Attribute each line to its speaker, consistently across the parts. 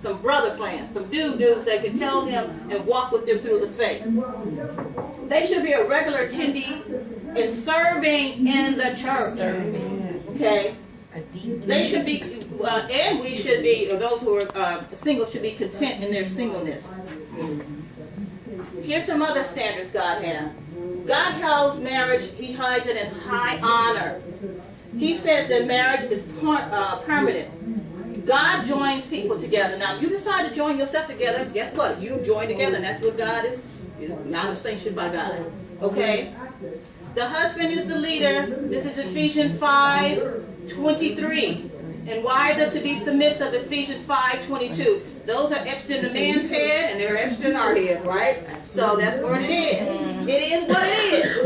Speaker 1: some brother friends, some dudes that can tell them and walk with them through the faith. They should be a regular attendee and serving in the church. Okay? They should be, and we should be, or those who are single should be content in their singleness. Here's some other standards God has. God holds marriage, He hides it in high honor. He says that marriage is permanent. God joins people together. Now, if you decide to join yourself together, guess what? You join together, and that's what God is. Not a distinction by God. Okay? The husband is the leader. This is Ephesians 5:23. And wives are to be submissive, Ephesians 5:22. Those are etched in the man's head, and they're etched in our head, right? So that's what it is. It is what it is.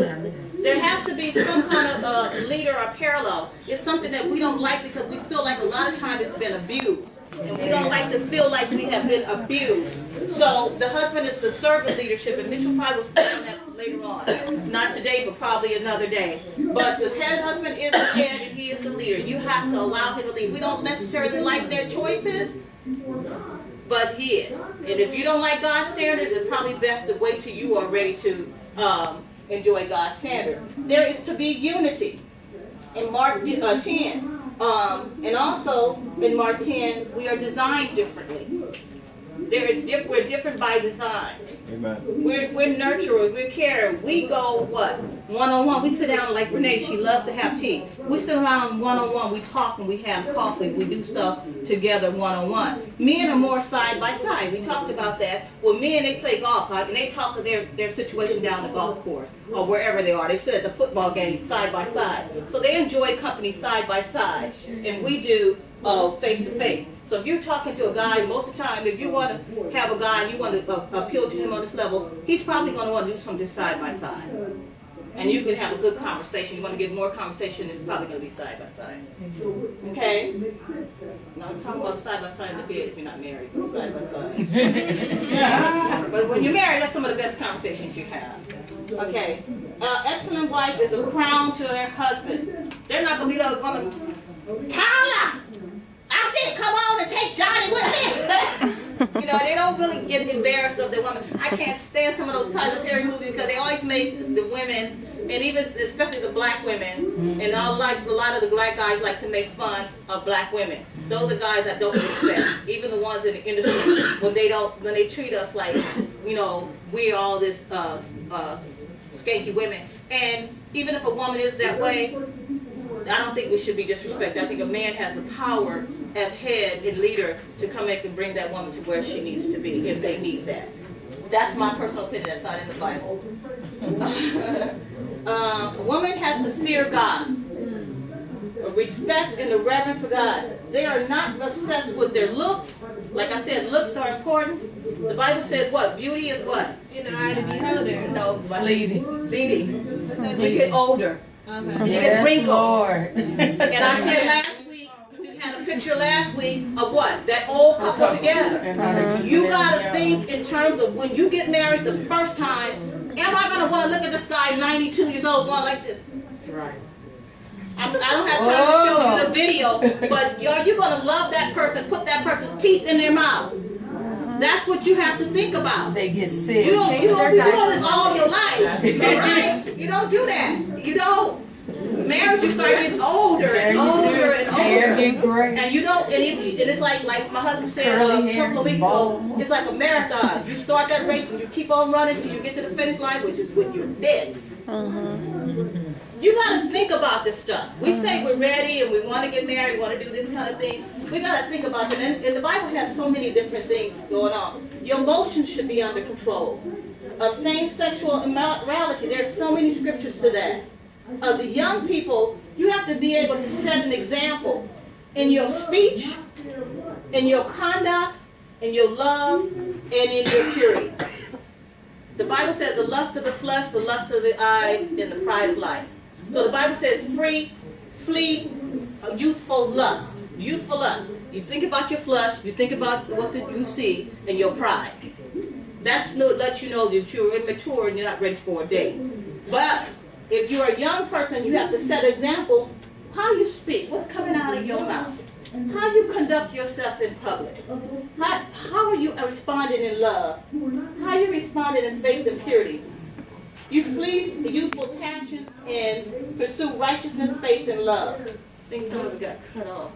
Speaker 1: There has to be some kind of leader or parallel. It's something that we don't like because we feel like a lot of times it's been abused. And we don't like to feel like we have been abused. So the husband is to serve the leadership, and Mitchell probably will speak on that later on. Not today, but probably another day. But the husband is the head, and he is the leader. You have to allow him to lead. We don't necessarily like their choices, but he is. And if you don't like God's standards, it's probably best to wait till you are ready to enjoy God's standard. There is to be unity. In Mark 10, and also in Mark 10, we are designed differently. We're different by design.
Speaker 2: Amen.
Speaker 1: We're nurturers, we're carers. We go what? One-on-one. We sit down like Renee, she loves to have tea. We sit around one-on-one, we talk and we have coffee. We do stuff together one-on-one. Men are more side by side. We talked about that. Well, men, they play golf, and they talk of their situation down the golf course or wherever they are. They sit at the football game side by side. So they enjoy company side by side. And we do face to face. So if you're talking to a guy, most of the time, if you want to have a guy and you want to appeal to him on this level, he's probably going to want to do something side by side. And you can have a good conversation. You want to get more conversation, it's probably going to be side by side. Okay? Now, I'm talking about side by side in the bed if you're not married, but side by side. But when you're married, that's some of the best conversations you have. Okay? Excellent wife is a crown to their husband. They're not going to be the woman, Tyler! I said, come on and take Johnny with me. They don't really get embarrassed of the woman. I can't stand some of those Tyler Perry movies because they always make the women, and even especially the black women, and a lot of the black guys like to make fun of black women. Those are guys that don't respect. Even the ones in the industry, when they treat us like, we're all this skanky women. And even if a woman is that way, I don't think we should be disrespected. I think a man has the power as head and leader to come in and bring that woman to where she needs to be if they need that. That's my personal opinion. That's not in the Bible. A woman has to fear God. Respect and the reverence for God. They are not obsessed with their looks. Like I said, looks are important. The Bible says what? Beauty is what? In the eye of the beholder. No, fleeting. You get older. Okay. And you get wrinkled. And I said last week, we had a picture last week of what? That old couple together. You got to think in terms of when you get married the first time, am I going to want to look at this guy 92 years old going like this? Right. I don't have time to show you the video, but you're going to love that person, put that person's teeth in their mouth. That's what you have to think about.
Speaker 3: They get sick.
Speaker 1: You don't be doing this all your life, right? You don't do that. You don't. Marriage, you start getting older and older and older, and you don't. And it's like my husband said a couple of weeks ago. It's like a marathon. You start that race and you keep on running till you get to the finish line, which is when you're dead. You got to think about this stuff. We say we're ready and we want to get married, we want to do this kind of thing. We got to think about that. And the Bible has so many different things going on. Your emotions should be under control. Abstain sexual immorality. There's so many scriptures to that. The young people, you have to be able to set an example in your speech, in your conduct, in your love, and in your purity. The Bible says the lust of the flesh, the lust of the eyes, and the pride of life. So the Bible says flee youthful lust. Youthful lust. You think about your flesh, you think about what you see, and your pride. That lets you know that you're immature and you're not ready for a date. But if you're a young person, you have to set an example. How you speak, what's coming out of your mouth. how you conduct yourself in public. How are you responding in love? How you responding in faith and purity? You flee the youthful passions and pursue righteousness, faith, and love. I think some of it got cut off.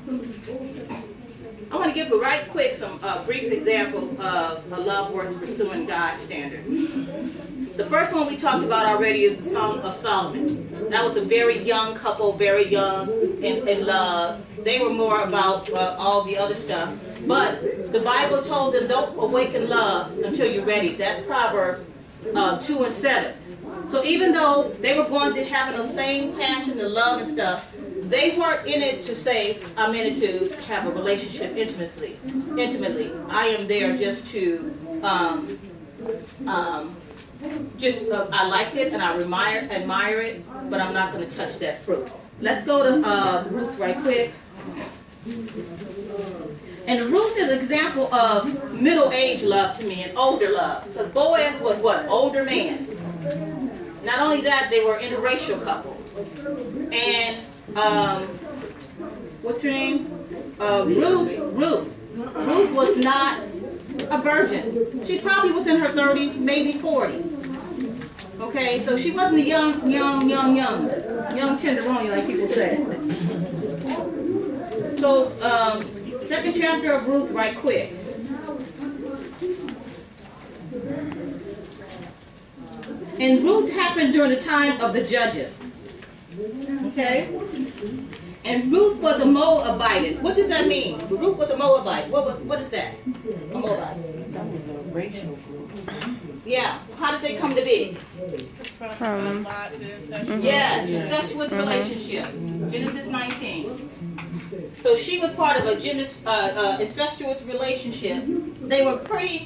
Speaker 1: I want to give right quick some brief examples of a love worth pursuing God's standard. The first one we talked about already is the Song of Solomon. That was a very young couple, very young in love. They were more about all the other stuff. But the Bible told them, don't awaken love until you're ready. That's Proverbs 2 and 7. So even though they were going to having those same passion and love and stuff, they weren't in it to say, I'm in it to have a relationship intimately. I am there just to, I like it and I admire it, but I'm not going to touch that fruit. Let's go to Ruth right quick. And Ruth is an example of middle-aged love to me and older love. Because Boaz was what? Older man. Not only that, they were an interracial couple. And what's her name? Ruth was not a virgin. She probably was in her 30s, maybe 40s. Okay, so she wasn't a young tenderoni like people say. So, second chapter of Ruth, right quick. And Ruth happened during the time of the judges. Okay? And Ruth was a Moabitess. What does that mean? Ruth was a Moabite. What is that? A Moabite.
Speaker 2: That was a racial group.
Speaker 1: Yeah. How did they come to be? Yeah, incestuous relationship. Genesis 19. So she was part of a incestuous relationship. They were pretty